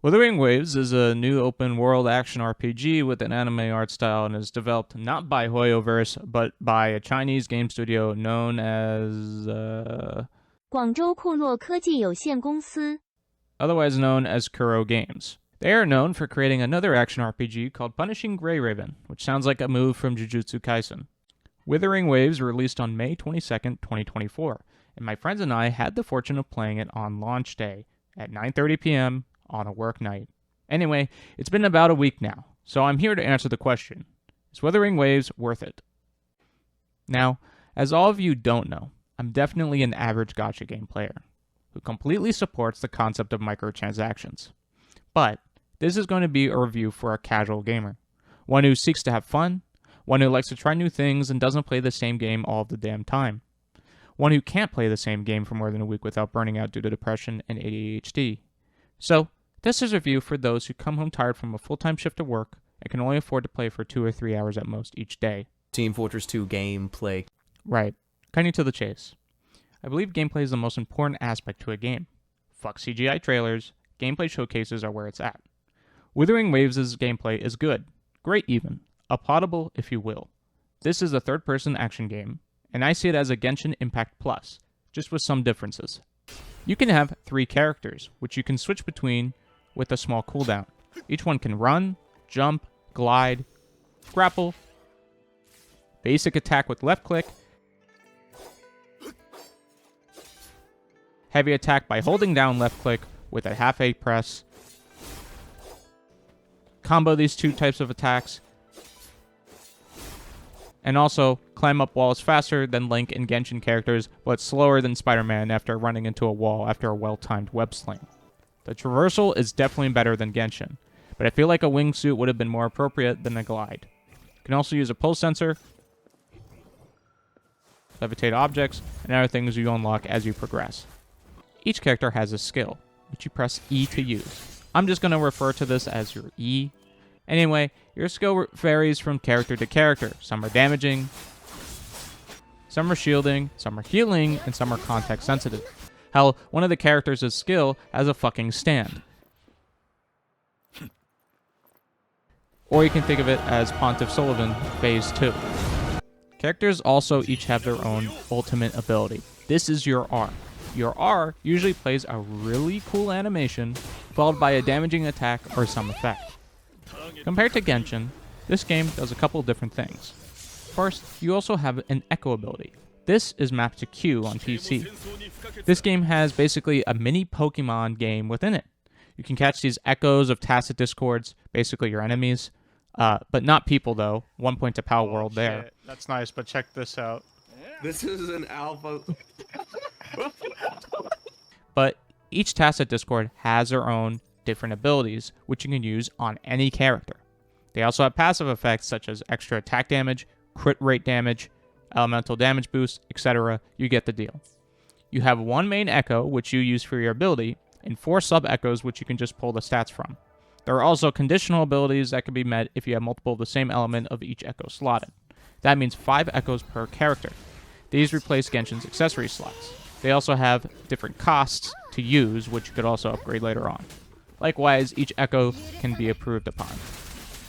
Wuthering Waves is a new open-world action RPG with an anime art style and is developed not by HoYoverse, but by a Chinese game studio known as... 广州库洛科技有限公司 otherwise known as Kuro Games. They are known for creating another action RPG called Punishing Grey Raven, which sounds like a move from Jujutsu Kaisen. Wuthering Waves released on May 22nd, 2024, and my friends and I had the fortune of playing it on launch day at 9:30 p.m. on a work night. Anyway, it's been about a week now, so I'm here to answer the question, is Wuthering Waves worth it? Now, as all of you don't know, I'm definitely an average Gatcha game player, who completely supports the concept of microtransactions. But this is going to be a review for a casual gamer, one who seeks to have fun, one who likes to try new things and doesn't play the same game all of the damn time, one who can't play the same game for more than a week without burning out due to depression and ADHD. So, this is a review for those who come home tired from a full-time shift at work and can only afford to play for 2 or 3 hours at most each day. Team Fortress 2 gameplay. Right. Cutting to the chase. I believe gameplay is the most important aspect to a game. Fuck CGI trailers, gameplay showcases are where it's at. Wuthering Waves' gameplay is good, great even, applaudable if you will. This is a third-person action game, and I see it as a Genshin Impact Plus, just with some differences. You can have 3 characters, which you can switch between with a small cooldown. Each one can run, jump, glide, grapple, basic attack with left click, heavy attack by holding down left click with a half A press, combo these 2 types of attacks, and also climb up walls faster than Link and Genshin characters, but slower than Spider-Man after running into a wall after a well-timed web sling. The traversal is definitely better than Genshin, but I feel like a wingsuit would have been more appropriate than a glide. You can also use a pulse sensor, levitate objects, and other things you unlock as you progress. Each character has a skill, which you press E to use. I'm just going to refer to this as your E. Anyway, your skill varies from character to character. Some are damaging, some are shielding, some are healing, and some are context sensitive. Hell, one of the characters' skill has a fucking stand. Or you can think of it as Pontiff Sullivan Phase 2. Characters also each have their own ultimate ability. This is your R. Your R usually plays a really cool animation, followed by a damaging attack or some effect. Compared to Genshin, this game does a couple different things. First, you also have an Echo ability. This is mapped to Q on PC. This game has basically a mini Pokemon game within it. You can catch these echoes of tacit discords, basically your enemies, but not people though. 1 point to Pal World there. Shit. That's nice, but check this out. This is an alpha. But each tacit discord has their own different abilities, which you can use on any character. They also have passive effects such as extra attack damage, crit rate damage, elemental damage boost, etc. You get the deal. You have one main echo, which you use for your ability, and 4 sub-echoes, which you can just pull the stats from. There are also conditional abilities that can be met if you have multiple of the same element of each echo slotted. That means 5 echoes per character. These replace Genshin's accessory slots. They also have different costs to use, which you could also upgrade later on. Likewise, each echo can be improved upon.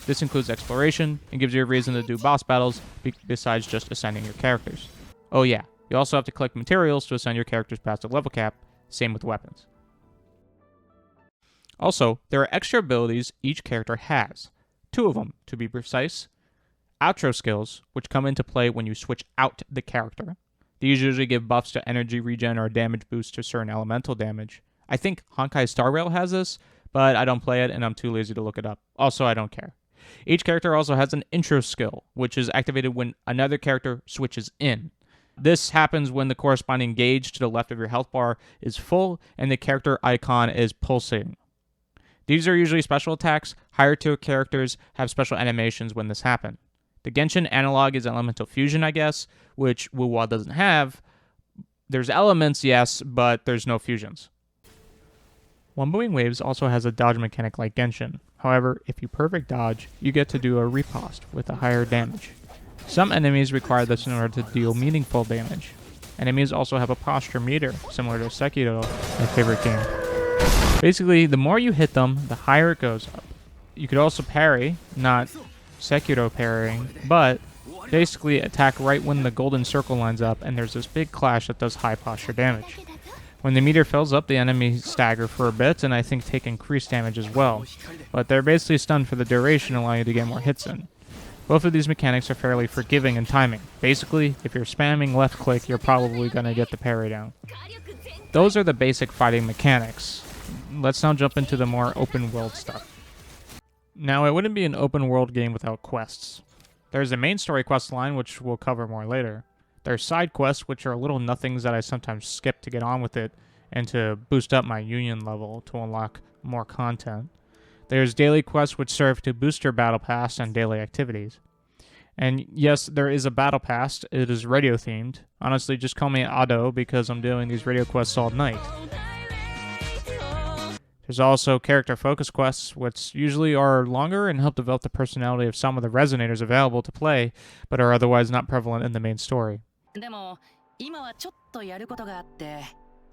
This includes exploration and gives you a reason to do boss battles besides just ascending your characters. Oh yeah, you also have to collect materials to ascend your characters past a level cap, same with weapons. Also, there are extra abilities each character has. 2 of them, to be precise. Outro skills, which come into play when you switch out the character. These usually give buffs to energy regen or damage boost to certain elemental damage. I think Honkai Star Rail has this, but I don't play it and I'm too lazy to look it up. Also, I don't care. Each character also has an intro skill, which is activated when another character switches in. This happens when the corresponding gauge to the left of your health bar is full and the character icon is pulsating. These are usually special attacks. Higher tier characters have special animations when this happens. The Genshin analog is Elemental Fusion, I guess, which Wuwa doesn't have. There's elements, yes, but there's no fusions. Wuthering Waves also has a dodge mechanic like Genshin. However, if you perfect dodge, you get to do a riposte with a higher damage. Some enemies require this in order to deal meaningful damage. Enemies also have a posture meter, similar to Sekiro, my favorite game. Basically, the more you hit them, the higher it goes up. You could also parry, not Sekiro parrying, but basically attack right when the golden circle lines up and there's this big clash that does high posture damage. When the meter fills up, the enemies stagger for a bit and I think take increased damage as well, but they're basically stunned for the duration, allowing you to get more hits in. Both of these mechanics are fairly forgiving in timing. Basically, if you're spamming left click, you're probably going to get the parry down. Those are the basic fighting mechanics. Let's now jump into the more open world stuff. Now, it wouldn't be an open world game without quests. There's a main story quest line, which we'll cover more later. There's side quests, which are little nothings that I sometimes skip to get on with it and to boost up my union level to unlock more content. There's daily quests, which serve to boost your battle pass and daily activities. And yes, there is a battle pass. It is radio themed. Honestly, just call me Ado because I'm doing these radio quests all night. There's also character focus quests, which usually are longer and help develop the personality of some of the resonators available to play, but are otherwise not prevalent in the main story. でも今はちょっとやることがあって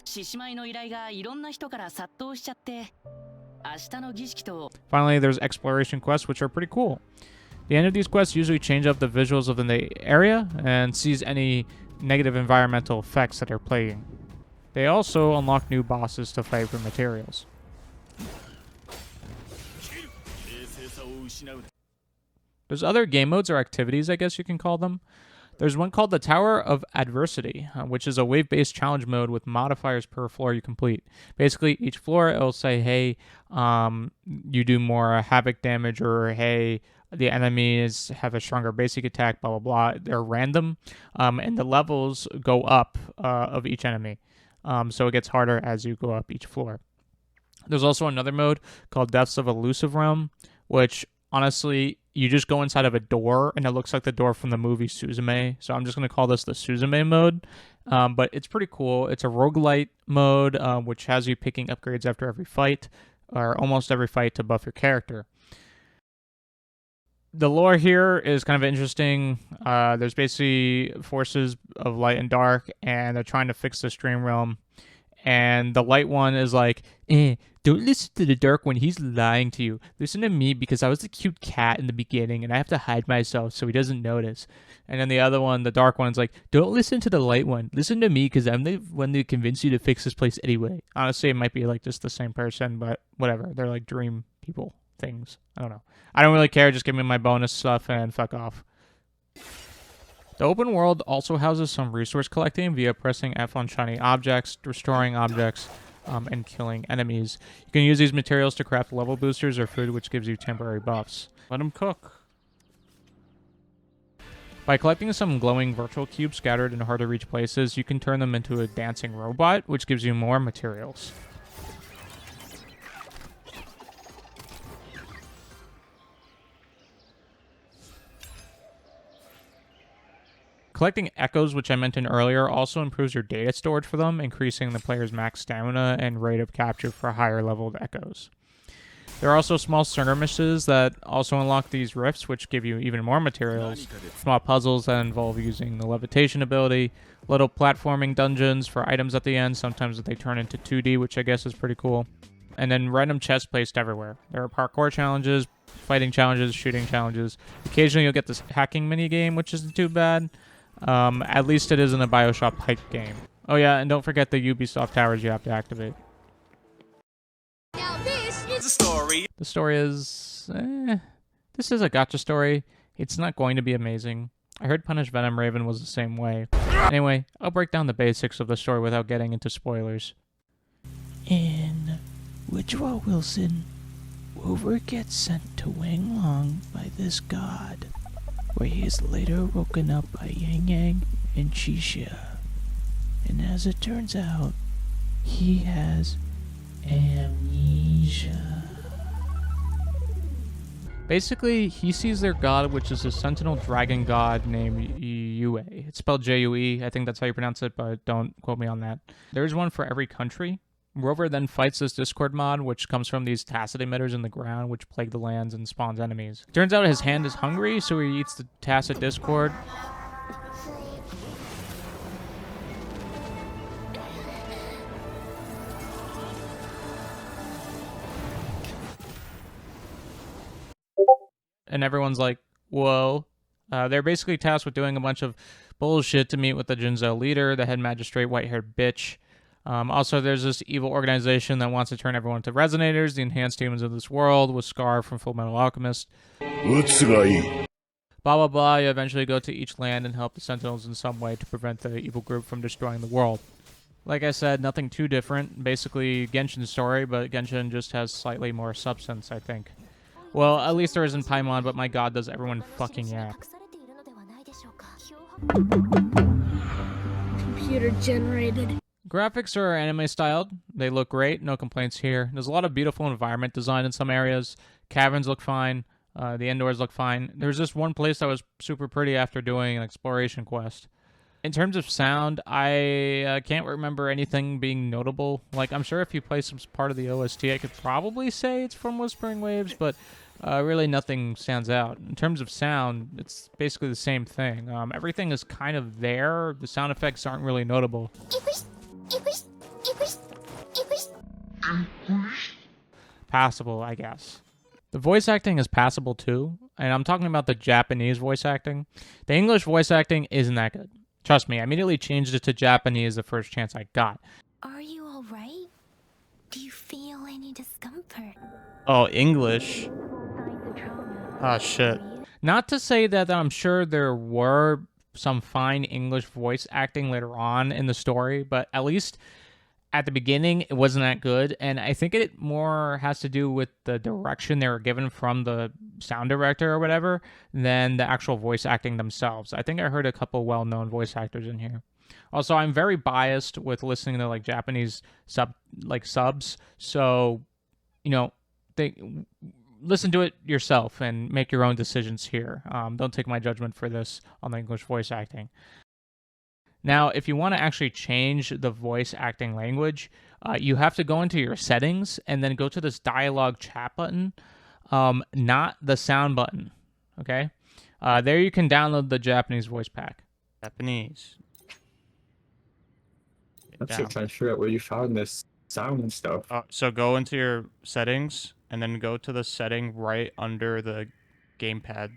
獅子舞の依頼がいろんな人から殺到しちゃって明日の儀式と Finally, there's exploration quests, which are pretty cool. The end of these quests usually change up the visuals of the area and seize any negative environmental effects that are plaguing. They also unlock new bosses to fight for materials. There's other game modes or activities, I guess you can call them. There's one called the Tower of Adversity, which is a wave-based challenge mode with modifiers per floor you complete. Basically, each floor, it'll say, hey, you do more havoc damage, or hey, the enemies have a stronger basic attack, blah, blah, blah. They're random, and the levels go up of each enemy. So it gets harder as you go up each floor. There's also another mode called Deaths of Elusive Realm, which honestly, you just go inside of a door, and it looks like the door from the movie Suzume. So I'm just going to call this the Suzume mode. But it's pretty cool. It's a roguelite mode, which has you picking upgrades after every fight, or almost every fight, to buff your character. The lore here is kind of interesting. There's basically forces of light and dark, and they're trying to fix this dream realm. And the light one is like, don't listen to the dark one, he's lying to you. Listen to me because I was the cute cat in the beginning and I have to hide myself so he doesn't notice. And then the other one, the dark one, is like, don't listen to the light one. Listen to me because I'm the one that convinced you to fix this place anyway. Honestly, it might be like just the same person, but whatever. They're like dream people things. I don't know. I don't really care. Just give me my bonus stuff and fuck off. The open world also houses some resource collecting via pressing F on shiny objects, restoring objects, and killing enemies. You can use these materials to craft level boosters or food, which gives you temporary buffs. Let them cook. By collecting some glowing virtual cubes scattered in hard-to-reach places, you can turn them into a dancing robot, which gives you more materials. Collecting echoes, which I mentioned earlier, also improves your data storage for them, increasing the player's max stamina and rate of capture for higher leveled echoes. There are also small skirmishes that also unlock these rifts, which give you even more materials, small puzzles that involve using the levitation ability, little platforming dungeons for items at the end, sometimes they turn into 2D, which I guess is pretty cool, and then random chests placed everywhere. There are parkour challenges, fighting challenges, shooting challenges. Occasionally you'll get this hacking minigame, which isn't too bad. At least it isn't a BioShock type game. Oh yeah, and don't forget the Ubisoft towers you have to activate. Now this is a story. The story is... this is a Gatcha story. It's not going to be amazing. I heard Punish Venom Raven was the same way. Anyway, I'll break down the basics of the story without getting into spoilers. In Woodrow Wilson, Rover gets sent to Wanglong by this god, where he is later woken up by Yang Yang and Shisha. And as it turns out, he has amnesia. Basically, he sees their god, which is a sentinel dragon god named Yue. It's spelled J-U-E. I think that's how you pronounce it, but don't quote me on that. There's one for every country. Rover then fights this Discord mod, which comes from these tacit emitters in the ground, which plague the lands and spawns enemies. Turns out his hand is hungry, so he eats the tacit Discord. and everyone's like, whoa. They're basically tasked with doing a bunch of bullshit to meet with the Jinzo leader, the head magistrate, white-haired bitch. Also, there's this evil organization that wants to turn everyone into resonators, the enhanced humans of this world, with Scar from Fullmetal Alchemist. Blah, blah, blah. You eventually go to each land and help the Sentinels in some way to prevent the evil group from destroying the world. Like I said, nothing too different. Basically, Genshin's story, but Genshin just has slightly more substance, I think. Well, at least there isn't Paimon, but my god, does everyone fucking yap. Computer generated. Graphics are anime styled. They look great. No complaints here. There's a lot of beautiful environment design in some areas. Caverns look fine. The indoors look fine. There's just one place that was super pretty after doing an exploration quest. In terms of sound, I can't remember anything being notable. Like, I'm sure if you play some part of the OST, I could probably say it's from Whispering Waves, but really nothing stands out. In terms of sound, it's basically the same thing. Everything is kind of there. The sound effects aren't really notable. Passable, I guess. The voice acting is passable too, and I'm talking about the Japanese voice acting. The English voice acting isn't that good. Trust me, I immediately changed it to Japanese the first chance I got. Are you alright? Do you feel any discomfort? Oh, English. Oh, shit. Not to say that I'm sure there were some fine English voice acting later on in the story, but at least at the beginning, it wasn't that good, and I think it more has to do with the direction they were given from the sound director or whatever than the actual voice acting themselves. I think I heard a couple well-known voice actors in here. Also, I'm very biased with listening to like Japanese subs, so listen to it yourself and make your own decisions here. Don't take my judgment for this on the English voice acting. Now, if you want to actually change the voice acting language, you have to go into your settings and then go to this dialogue chat button, not the sound button, okay? There you can download the Japanese voice pack. Japanese. I'm still trying to figure out where you found this sound and stuff. So go into your settings and then go to the setting right under the gamepad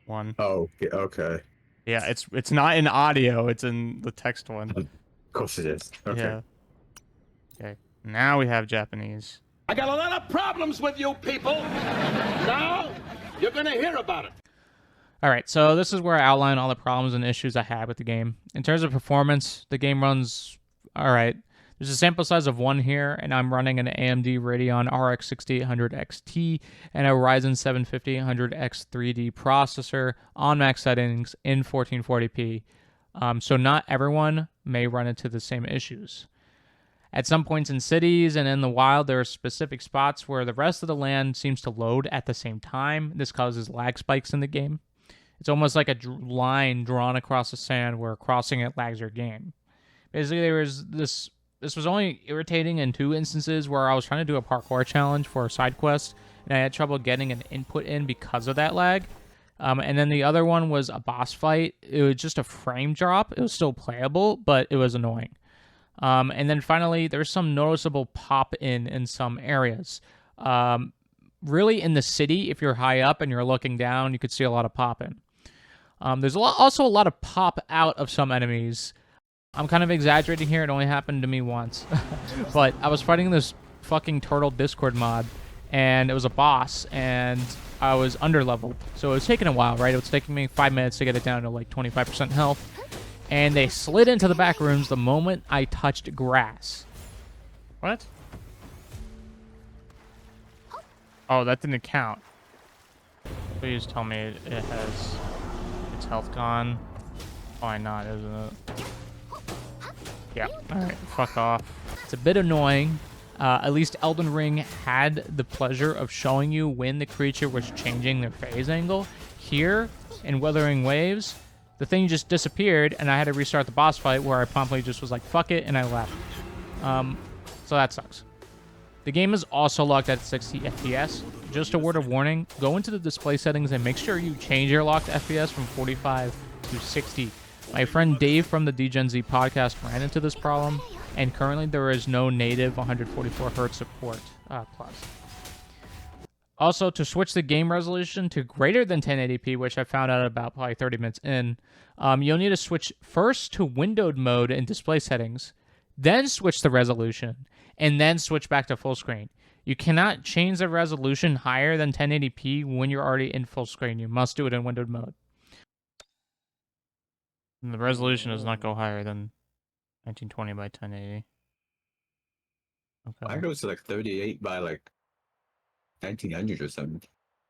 one. Oh, okay. Yeah, it's not in audio, it's in the text one. Of course it is. Okay. Yeah. Okay. Now we have Japanese. I got a lot of problems with you people. Now you're gonna hear about it. All right, so this is where I outline all the problems and issues I had with the game. In terms of performance, the game runs all right. There's a sample size of 1 here, and I'm running an AMD Radeon RX 6800 XT and a Ryzen 7 5800X 3D processor on max settings in 1440p. So not everyone may run into the same issues. At some points in cities and in the wild, there are specific spots where the rest of the land seems to load at the same time. This causes lag spikes in the game. It's almost like a line drawn across the sand where crossing it lags your game. Basically, there was this was only irritating in 2 instances where I was trying to do a parkour challenge for a side quest, and I had trouble getting an input in because of that lag. And then the other one was a boss fight. It was just a frame drop. It was still playable, but it was annoying. And then finally, there's some noticeable pop in some areas. Really, in the city, if you're high up and you're looking down, you could see a lot of pop in. There's also a lot of pop out of some enemies. I'm kind of exaggerating here. It only happened to me once. But I was fighting this fucking turtle Discord mod, and it was a boss, and I was underleveled. So it was taking a while, right? It was taking me 5 minutes to get it down to like 25% health. And they slid into the back rooms the moment I touched grass. What? Oh, that didn't count. Please tell me it has its health gone. Why not, isn't it? Yeah. Alright, fuck off. It's a bit annoying. At least Elden Ring had the pleasure of showing you when the creature was changing their phase angle. Here, in Wuthering Waves, the thing just disappeared, and I had to restart the boss fight where I promptly just was like, fuck it, and I left. So that sucks. The game is also locked at 60 FPS. Just a word of warning, go into the display settings and make sure you change your locked FPS from 45 to 60. My friend Dave from the DGenZ podcast ran into this problem, and currently there is no native 144Hz support plus. Also, to switch the game resolution to greater than 1080p, which I found out about probably 30 minutes in, you'll need to switch first to windowed mode in display settings, then switch the resolution, and then switch back to full screen. You cannot change the resolution higher than 1080p when you're already in full screen. You must do it in windowed mode. And the resolution does not go higher than 1920 by 1080. Mine Okay. goes to like 38 by like 1900 or something.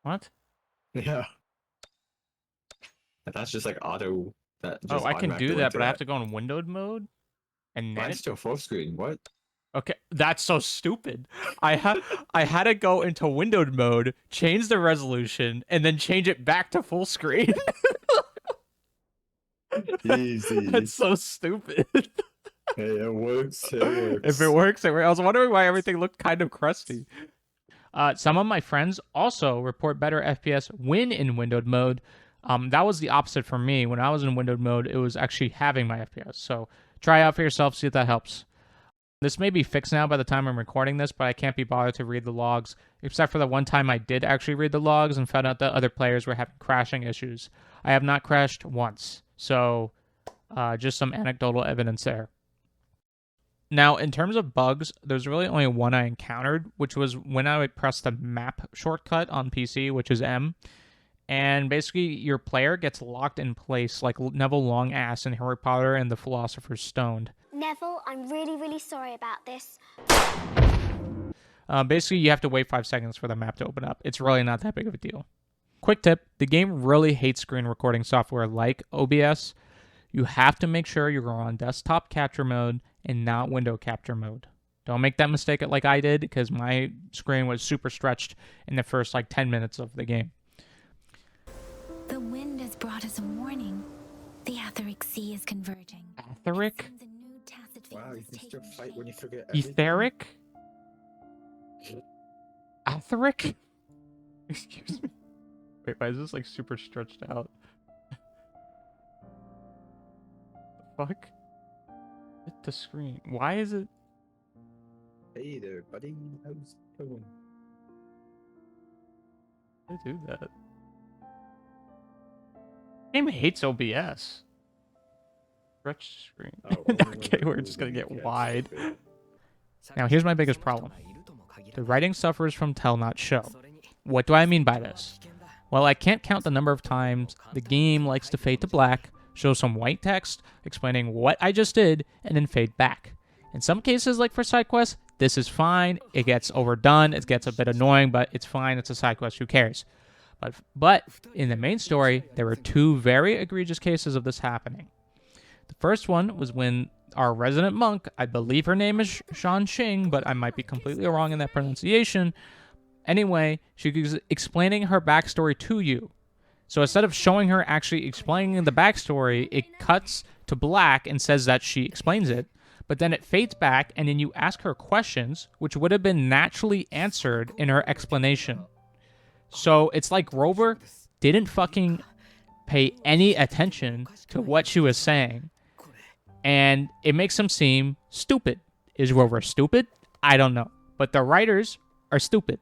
What? Yeah. And that's just like auto. That just Oh, I can automatically do went that, to but I have to go in windowed mode? And then Mine's still full screen. What? Okay, that's so stupid. I had to go into windowed mode, change the resolution, and then change it back to full screen. Easy. That's so stupid. Hey, it works. It works. If it works, it works. I was wondering why everything looked kind of crusty. Some of my friends also report better FPS when in windowed mode. That was the opposite for me. When I was in windowed mode, it was actually having my FPS. So try out for yourself, see if that helps. This may be fixed now by the time I'm recording this, but I can't be bothered to read the logs, except for the one time I did actually read the logs and found out that other players were having crashing issues. I have not crashed once, so just some anecdotal evidence there. Now, in terms of bugs, there's really only one I encountered, which was when I would press the map shortcut on PC, which is M, and basically your player gets locked in place like Neville Longass in Harry Potter and the Philosopher's Stone. Neville, I'm really, really sorry about this. Basically, you have to wait 5 seconds for the map to open up. It's really not that big of a deal. Quick tip, the game really hates screen recording software like OBS. You have to make sure you're on desktop capture mode and not window capture mode. Don't make that mistake like I did, because my screen was super stretched in the first 10 minutes of the game. The wind has brought us a warning. The Etheric Sea is converging. Etheric? It seems a new tacit field Wow, you is can still taking fight when you shape. forget everything. Etheric? Etheric? Excuse me. Wait, why is this super stretched out? The fuck? Hit the screen. Why is it? Hey there, buddy. How's it going? Why did I do that? Game hates OBS. Stretch screen. Oh, Okay, we're just gonna get wide. Now, here's my biggest problem. The writing suffers from tell not show. What do I mean by this? Well, I can't count the number of times the game likes to fade to black, show some white text explaining what I just did, and then fade back. In some cases, like for side quests, this is fine. It gets overdone. It gets a bit annoying, but it's fine. It's a side quest. Who cares? But in the main story, there were two very egregious cases of this happening. The first one was when our resident monk, I believe her name is Shan Xing, but I might be completely wrong in that pronunciation. Anyway, she was explaining her backstory to you. So instead of showing her actually explaining the backstory, it cuts to black and says that she explains it. But then it fades back, and then you ask her questions, which would have been naturally answered in her explanation. So it's like Rover didn't fucking pay any attention to what she was saying. And it makes him seem stupid. Is Rover stupid? I don't know. But the writers are stupid.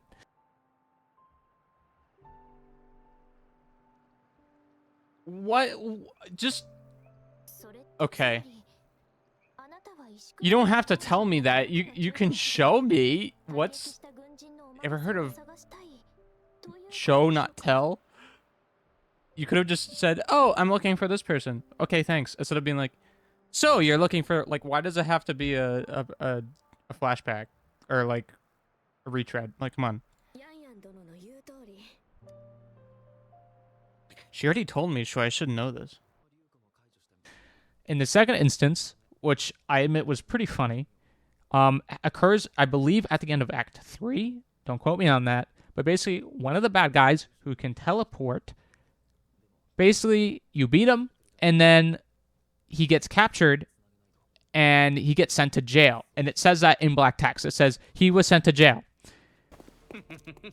What? Just... Okay. You don't have to tell me that. You can show me. What's... Ever heard of show not tell? You could have just said, oh, I'm looking for this person. Okay, thanks. Instead of being like, so you're looking for, why does it have to be a flashback or a retread? Come on. She already told me, so I should know this. In the second instance, which I admit was pretty funny, occurs, I believe, at the end of Act 3. Don't quote me on that. But basically, one of the bad guys who can teleport, basically, you beat him, and then he gets captured, and he gets sent to jail. And it says that in black text. It says he was sent to jail.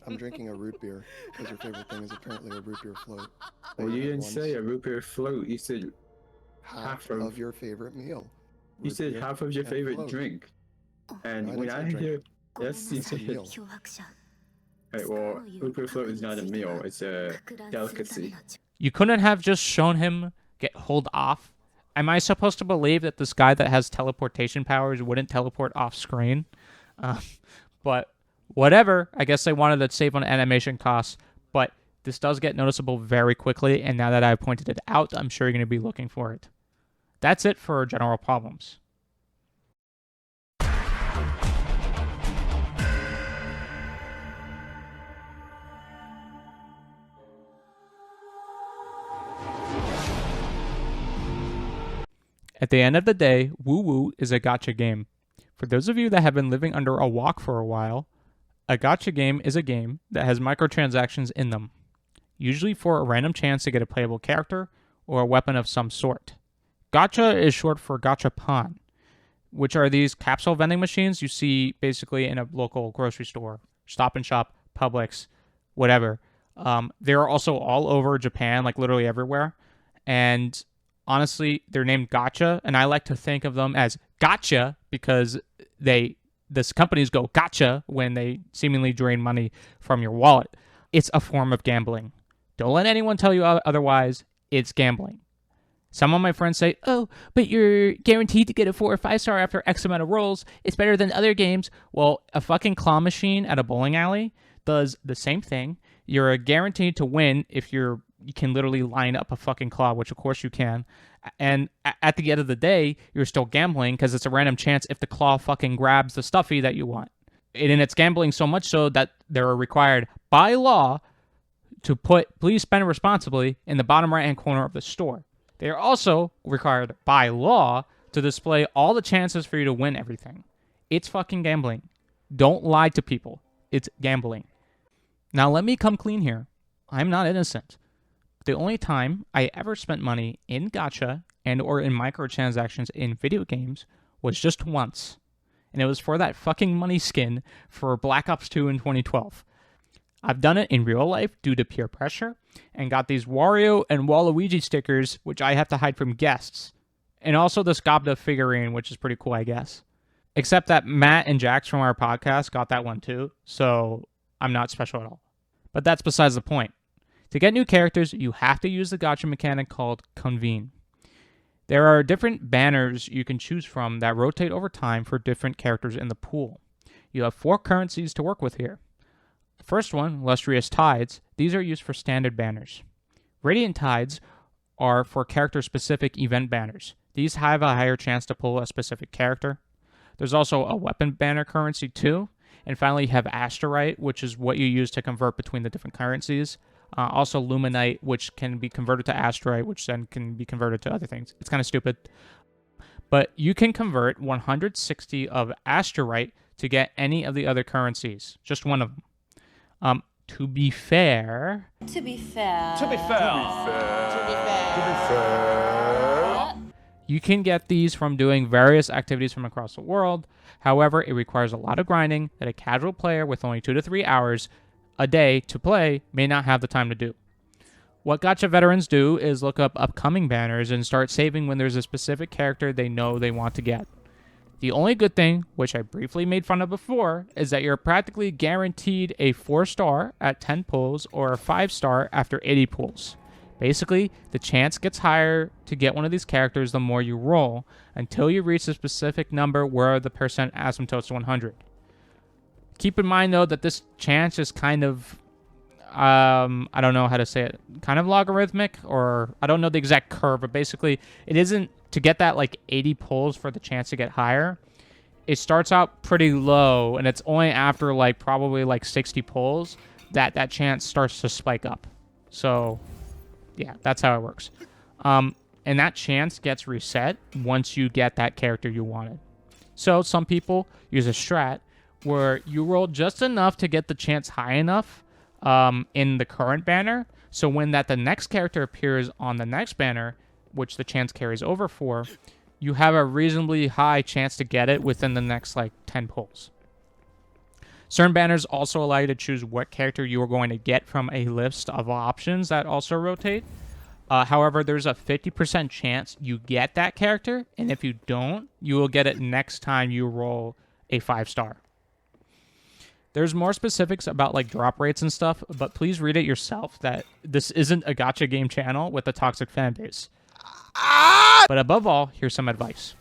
I'm drinking a root beer, because your favorite thing is apparently a root beer float. Well, you didn't say a root beer float. You said half of your favorite meal. You said half of your favorite float. drink. And I when didn't I say hear... drink. Yes, you It's a said... meal. Right, well, root beer float is not a meal, it's a delicacy. You couldn't have just shown him get hold off. Am I supposed to believe that this guy that has teleportation powers wouldn't teleport off screen? But whatever. I guess they wanted to save on animation costs. But this does get noticeable very quickly, and now that I've pointed it out, I'm sure you're going to be looking for it. That's it for general problems. At the end of the day, Woo Woo is a gacha game. For those of you that have been living under a rock for a while, a gacha game is a game that has microtransactions in them, usually for a random chance to get a playable character or a weapon of some sort. Gacha is short for gachapon, which are these capsule vending machines you see basically in a local grocery store, Stop and Shop, Publix, whatever. They're also all over Japan, like literally everywhere. And honestly, they're named Gacha, and I like to think of them as gotcha because this companies go gotcha when they seemingly drain money from your wallet. It's a form of gambling. Don't let anyone tell you otherwise. It's gambling. Some of my friends say, oh, but you're guaranteed to get a 4 or 5 star after X amount of rolls. It's better than other games. Well, a fucking claw machine at a bowling alley does the same thing. You're guaranteed to win if you can literally line up a fucking claw, which of course you can. And at the end of the day, you're still gambling because it's a random chance if the claw fucking grabs the stuffy that you want. And it's gambling so much so that they're required by law to put "please spend responsibly" in the bottom right-hand corner of the store. They are also required by law to display all the chances for you to win everything. It's fucking gambling. Don't lie to people. It's gambling. Now let me come clean here. I'm not innocent. The only time I ever spent money in gacha and or in microtransactions in video games was just once. And it was for that fucking money skin for Black Ops 2 in 2012. I've done it in real life due to peer pressure and got these Wario and Waluigi stickers, which I have to hide from guests. And also this Gobda figurine, which is pretty cool, I guess. Except that Matt and Jax from our podcast got that one too, so I'm not special at all. But that's besides the point. To get new characters, you have to use the gacha mechanic called convene. There are different banners you can choose from that rotate over time for different characters in the pool. You have 4 currencies to work with here. The first one, Lustrous Tides, these are used for standard banners. Radiant Tides are for character-specific event banners. These have a higher chance to pull a specific character. There's also a weapon banner currency too. And finally, you have Asterite, which is what you use to convert between the different currencies. Also Luminite, which can be converted to Asterite, which then can be converted to other things. It's kind of stupid. But you can convert 160 of Asterite to get any of the other currencies. Just one of them. To be fair... You can get these from doing various activities from across the world. However, it requires a lot of grinding that a casual player with only 2 to 3 hours a day to play may not have the time to do. What gacha veterans do is look up upcoming banners and start saving when there's a specific character they know they want to get. The only good thing, which I briefly made fun of before, is that you're practically guaranteed a 4-star at 10 pulls or a 5-star after 80 pulls. Basically, the chance gets higher to get one of these characters the more you roll, until you reach a specific number where the percent asymptotes to 100. Keep in mind, though, that this chance is kind of, I don't know how to say it, kind of logarithmic, or I don't know the exact curve, but basically, it isn't to get that like 80 pulls for the chance to get higher. It starts out pretty low, and it's only after like probably like 60 pulls that that chance starts to spike up. So, yeah, that's how it works. And that chance gets reset once you get that character you wanted. So some people use a strat where you roll just enough to get the chance high enough in the current banner. So when the next character appears on the next banner, which the chance carries over for, you have a reasonably high chance to get it within the next like 10 pulls. Certain banners also allow you to choose what character you are going to get from a list of options that also rotate. However, there's a 50% chance you get that character, and if you don't, you will get it next time you roll a 5-star. There's more specifics about like drop rates and stuff, but please read it yourself that this isn't a gacha game channel with a toxic fan base. But above all, here's some advice.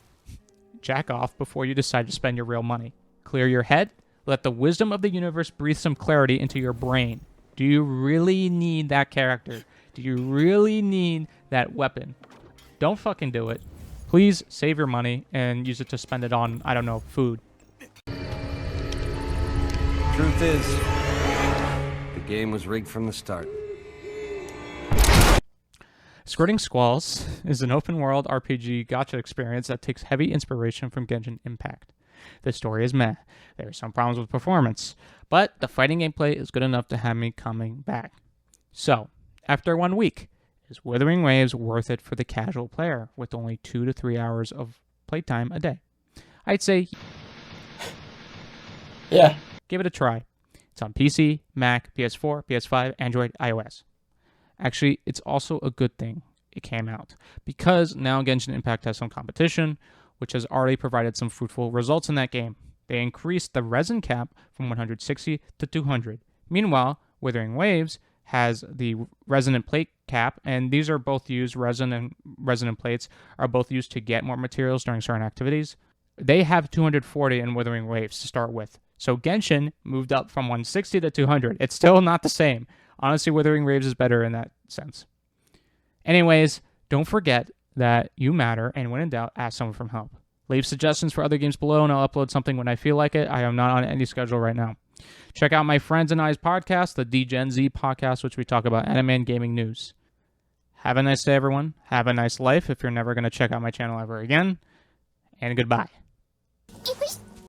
Jack off before you decide to spend your real money. Clear your head. Let the wisdom of the universe breathe some clarity into your brain. Do you really need that character? Do you really need that weapon? Don't fucking do it. Please save your money and use it to spend it on, I don't know, food. Truth is, the game was rigged from the start. Squirting Squalls is an open-world RPG gacha experience that takes heavy inspiration from Genshin Impact. The story is meh. There are some problems with performance, but the fighting gameplay is good enough to have me coming back. So, after 1 week, is Wuthering Waves worth it for the casual player with only 2 to 3 hours of playtime a day? I'd say Yeah. give it a try. It's on PC, Mac, PS4, PS5, Android, iOS. Actually, it's also a good thing it came out, because now Genshin Impact has some competition, which has already provided some fruitful results in that game. They increased the resin cap from 160 to 200. Meanwhile, Wuthering Waves has the resonant plate cap, and these are both used, resin and resonant plates are both used to get more materials during certain activities. They have 240 in Wuthering Waves to start with. So Genshin moved up from 160 to 200. It's still not the same. Honestly, Wuthering Waves is better in that sense. Anyways, don't forget that you matter, and when in doubt, ask someone for help. Leave suggestions for other games below, and I'll upload something when I feel like it. I am not on any schedule right now. Check out my friends and I's podcast, the DGen-Z podcast, which we talk about anime and gaming news. Have a nice day, everyone. Have a nice life if you're never going to check out my channel ever again. And goodbye.